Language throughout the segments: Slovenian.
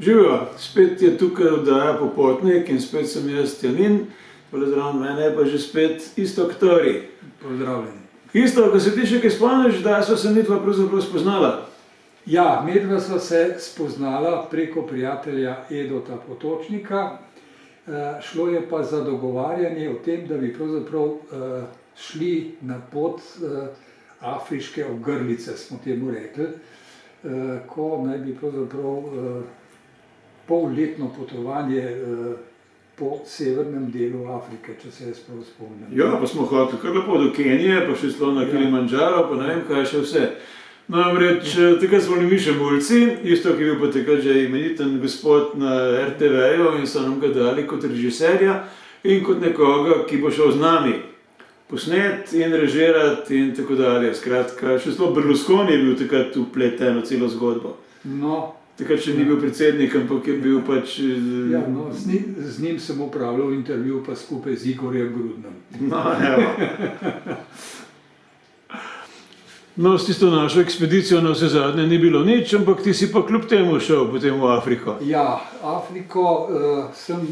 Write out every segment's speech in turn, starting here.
Živijo, spet je tukaj oddaja Popotnik in spet sem jaz Janin, zraven mene je pa že spet Iztok Tori. Pozdravljeni. Iztok, ko se ti še kaj spomniš, da so se midva pravzaprav spoznala? Ja, medva sva se spoznala preko prijatelja Edota Potočnika. Šlo je pa za dogovarjanje o tem, da bi pravzaprav šli na pot afriške ogrlice, smo temu rekli, ko naj bi pravzaprav polletno potovanje po severnem delu Afrike, če se jaz prav spomnim. Ja, pa smo hodili kar lepo do Kenije, pa še šlo na Kilimandžaro, pa ne vem kaj še vse. Namreč, takrat smo bili mi še mulci, Iztok je bil pa takrat že imeniten gospod na RTV-ju in so nam ga dali kot režiserja in kot nekoga, ki bo šel z nami posnet in režirati in tako dalje. Skratka, še celo Berlusconi je bil takrat vpleten v celo zgodbo. No, Takrat še ni bil predsednik, ampak je bil pač... ja, no, z njim sem opravljal intervju pa skupaj z Igorjem Grudnem. No, evo. No, s tisto našo ekspedicijo na vse zadnje ni bilo nič, ampak ti si pa kljub temu šel potem v Afriko. Ja, Afriko sem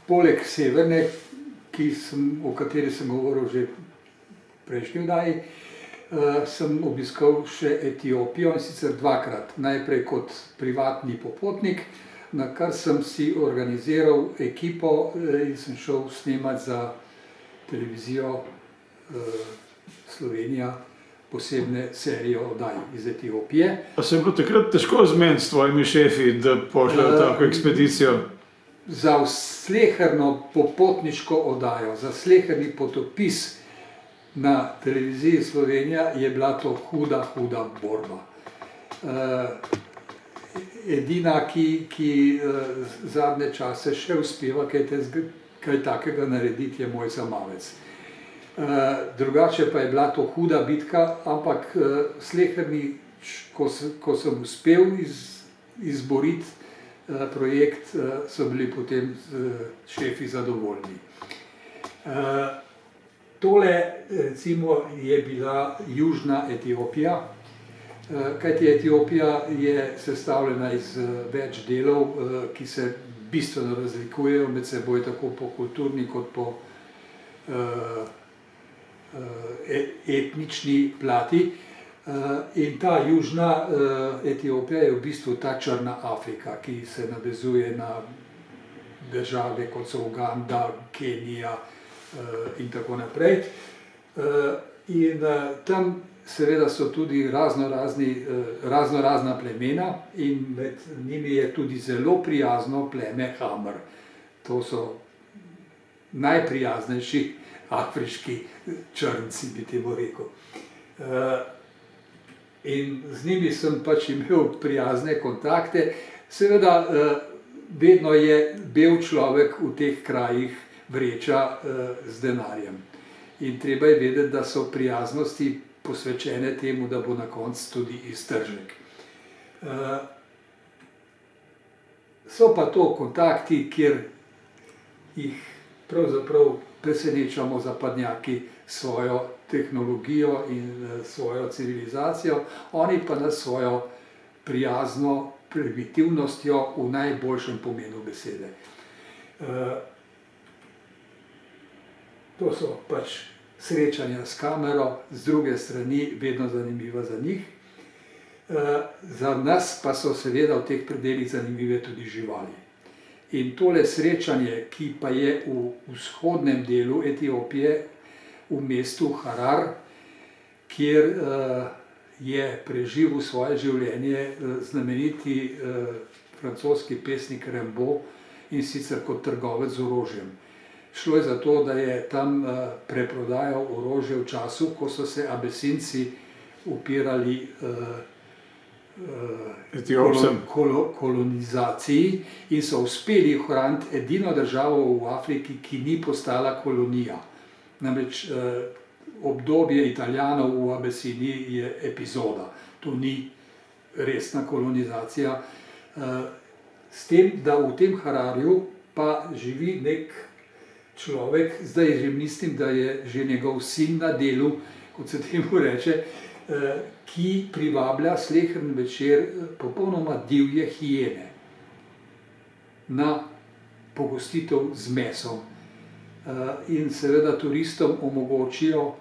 poleg severne, o kateri sem govoril že v prejšnji oddaji, sem obiskal še Etiopijo in sicer dvakrat. Najprej kot privatni popotnik, na kar sem si organiziral ekipo in sem šel snemati za televizijo Slovenija posebne serije oddaj iz Etiopije. Pa se je bilo takrat težko zmeniti s tvojimi šefi, da pošljajo tako ekspedicijo? Za sleherno popotniško oddajo, za sleherni potopis na televiziji Slovenija je bila to huda borba. Edina, ki zadnje čase še uspeva kaj takega narediti, je Mojca Mavec. Drugače pa je bila to huda bitka, ampak sleherni, ko sem uspel izboriti projekt, so bili potem šefi zadovoljni. Tole recimo je bila južna Etiopija, kajti Etiopija je sestavljena iz več delov, ki se bistveno razlikujejo med seboj tako po kulturni kot po etnični plati. In ta južna Etiopija je v bistvu ta črna Afrika, ki se navezuje na države kot so Uganda, Kenija in tako naprej. In tam seveda so tudi raznorazna plemena in med njimi je tudi zelo prijazno pleme Hamer. To so najprijaznejši afriški črnci, bi temu rekel. In z njimi sem pač imel prijazne kontakte. Seveda, vedno je bel človek v teh krajih vreča z denarjem. In treba je vedeti, da so prijaznosti posvečene temu, da bo na koncu tudi iztržek. So pa to kontakti, kjer jih pravzaprav presenečamo zapadnjaki svojo tehnologijo in svojo civilizacijo, oni pa nas svojo prijazno primitivnostjo v najboljšem pomenu besede. To so pač srečanja s kamero, z druge strani vedno zanimiva za njih. Za nas pa so seveda v teh predelih zanimive tudi živali. In tole srečanje, ki pa je v vzhodnem delu Etiopije, v mestu Harar, kjer je preživel svoje življenje znameniti francoski pesnik Rimbaud, in sicer kot trgovec z orožjem. Šlo je za to, da je tam preprodajal orožje v času, ko so se Abesinci upirali kolonizaciji in so uspeli ohraniti edino državo v Afriki, ki ni postala kolonija. Namreč obdobje Italijanov v Abesiniji je epizoda, to ni resna kolonizacija. S tem, da v tem Hararju pa živi nek človek, zdaj že mislim, da je že njegov sin na delu, kot se temu reče, ki privablja sleherni večer popolnoma divje hijene. na pogostitev z mesom. In seveda turistom omogočijo,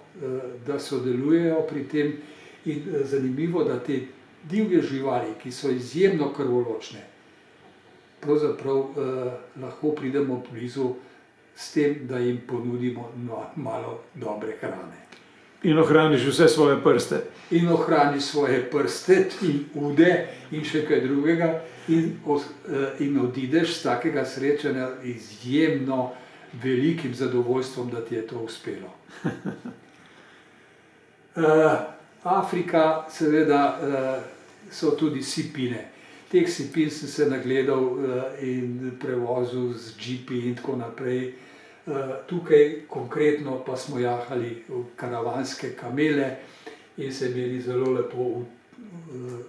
da sodelujejo pri tem. In zanimivo, da te divje živali, ki so izjemno krvoločne, pravzaprav lahko pridemo blizu s tem, da jim ponudimo malo dobre hrane. In ohraniš vse svoje prste. In ohraniš svoje prste in ude in še kaj drugega in odideš z takega srečanja izjemno velikim zadovoljstvom, da ti je to uspelo. Afrika, seveda, so tudi sipine. Teh sipin sem se nagledal in prevozil z džipi in tako naprej. Tukaj konkretno pa smo jahali v karavanske kamele in se imeli zelo lepo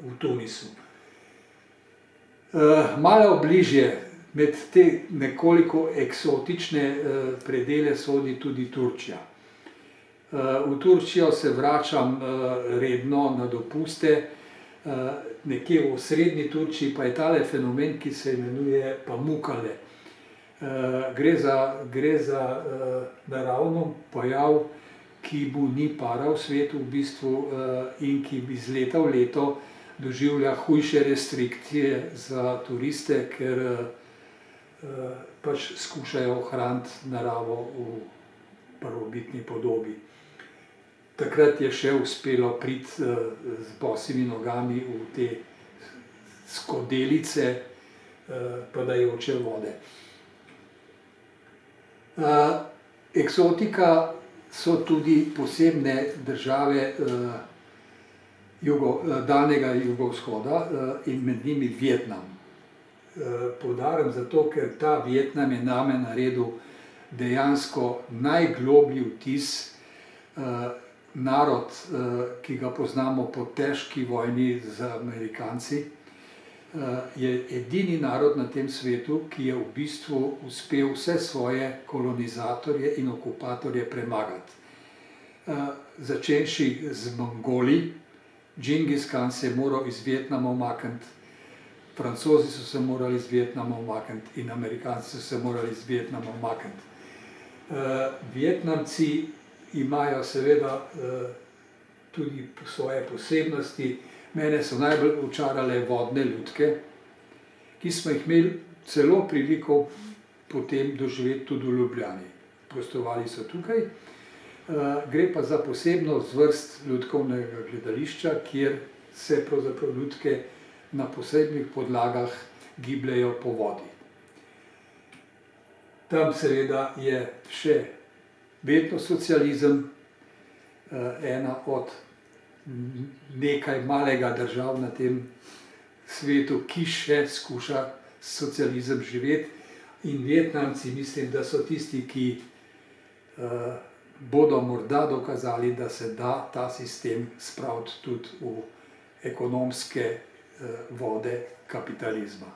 v Tunisu. Malo bližje, med te nekoliko eksotične predele sodi tudi Turčija. V Turčijo se vračam redno na dopuste, nekje v srednji Turčiji pa je tale fenomen, ki se imenuje Pamukkale. Gre za naravno pojav, ki mu ni para v svetu v bistvu in ki iz leta v leto doživlja hujše restrikcije za turiste, ker pač skušajo ohraniti naravo v prvobitni podobi. Takrat je še uspelo priti z bosimi nogami v te skodelice padajoče vode. Eksotika so tudi posebne države daljnega jugovzhoda in med njimi Vietnam. Poudarjam zato, ker ta Vietnam je name naredil dejansko najgloblji vtis. Narod, ki ga poznamo po težki vojni z Amerikanci, je edini narod na tem svetu, ki je v bistvu uspel vse svoje kolonizatorje in okupatorje premagati. Začenši z Mongoli, Džingis Kan se je moral iz Vietnama umakniti, Francozi so se morali iz Vietnama umakniti in Amerikanci so se morali iz Vietnama umakniti. Vietnamci imajo seveda tudi svoje posebnosti. Mene so najbolj očarale vodne lutke, ki smo jih imeli celo priliko potem doživeti tudi v Ljubljani. Gostovali so tukaj. Gre pa za posebno zvrst lutkovnega gledališča, kjer se pravzaprav lutke na posebnih podlagah gibljejo po vodi. Tam seveda je še vedno socializem, ena od nekaj malega držav na tem svetu, ki še skuša socializem živeti. In Vietnamci mislim, da so tisti, ki bodo morda dokazali, da se da ta sistem spraviti tudi v ekonomske vode kapitalizma.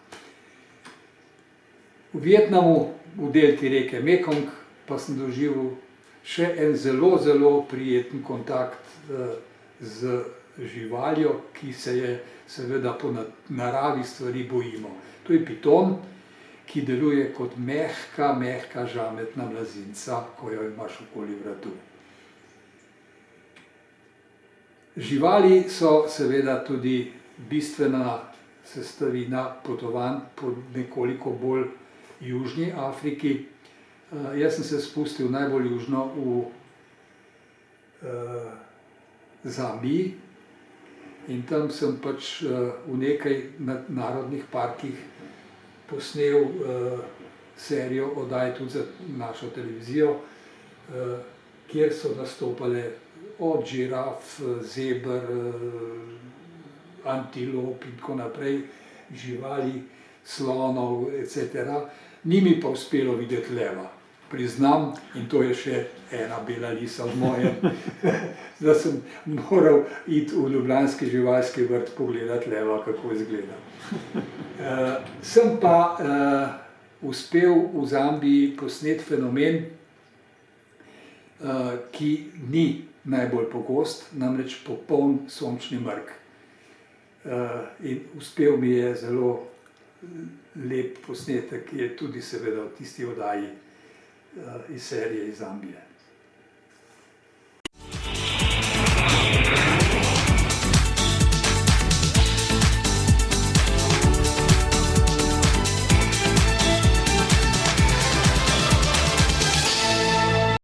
V Vietnamu, v delti reke Mekong, pa sem doživel še en zelo, zelo prijeten kontakt z živaljo, ki se je seveda po naravi stvari bojimo. To je piton, ki deluje kot mehka žametna mlazinca, ko jo imaš okoli vratu. Živali so seveda tudi bistvena sestavina potovanj po nekoliko bolj južni Afriki. Jaz sem se spustil najbolj južno v Zambiji in tam sem pač v nekaj narodnih parkih posnel serijo oddaj tudi za našo televizijo, kjer so nastopale od žiraf, zeber, antilop in tako naprej, živali, slonov, etc. Ni mi pa uspelo videti leva. Priznam, in to je še ena bela lisa v mojem, da sem moral iti v ljubljanski živalski vrt pogledati leva, kako izgleda. Sem pa uspel v Zambiji posneti fenomen, ki ni najbolj pogost, namreč popoln sončni mrk. In uspel mi je zelo lep posnetek je tudi seveda v tisti oddaji iz serije iz Zambije.